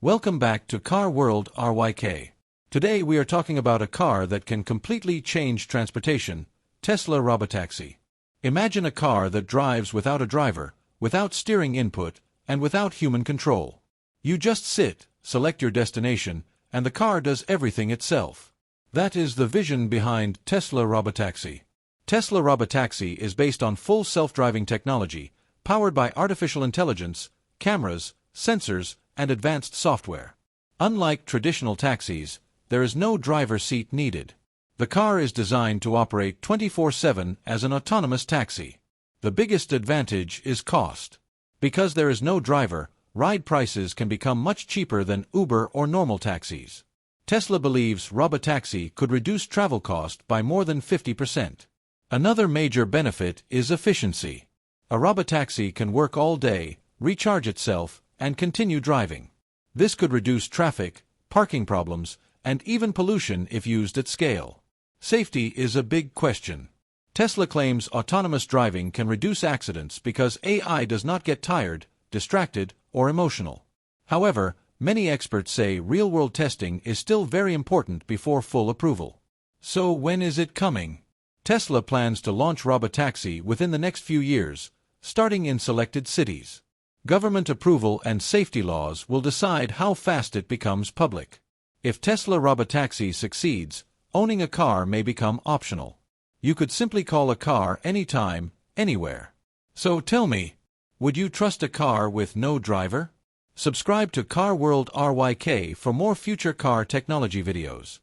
Welcome back to Car World RYK. Today we are talking about a car that can completely change transportation, Tesla Robotaxi. Imagine a car that drives without a driver, without steering input, and without human control. You just sit, select your destination, and the car does everything itself. That is the vision behind Tesla Robotaxi. Tesla Robotaxi is based on full self-driving technology, powered by artificial intelligence, cameras, sensors, and advanced software. Unlike traditional taxis, there is no driver seat needed. The car is designed to operate 24/7 as an autonomous taxi. The biggest advantage is cost. Because there is no driver, ride prices can become much cheaper than Uber or normal taxis. Tesla believes Robotaxi could reduce travel cost by more than 50%. Another major benefit is efficiency. A Robotaxi can work all day, recharge itself, and continue driving. This could reduce traffic, parking problems, and even pollution if used at scale. Safety is a big question. Tesla claims autonomous driving can reduce accidents because AI does not get tired, distracted, or emotional. However, many experts say real-world testing is still very important before full approval. So when is it coming? Tesla plans to launch Robotaxi within the next few years, starting in selected cities. Government approval and safety laws will decide how fast it becomes public. If Tesla Robotaxi succeeds, owning a car may become optional. You could simply call a car anytime, anywhere. So tell me, would you trust a car with no driver? Subscribe to Car World RYK for more future car technology videos.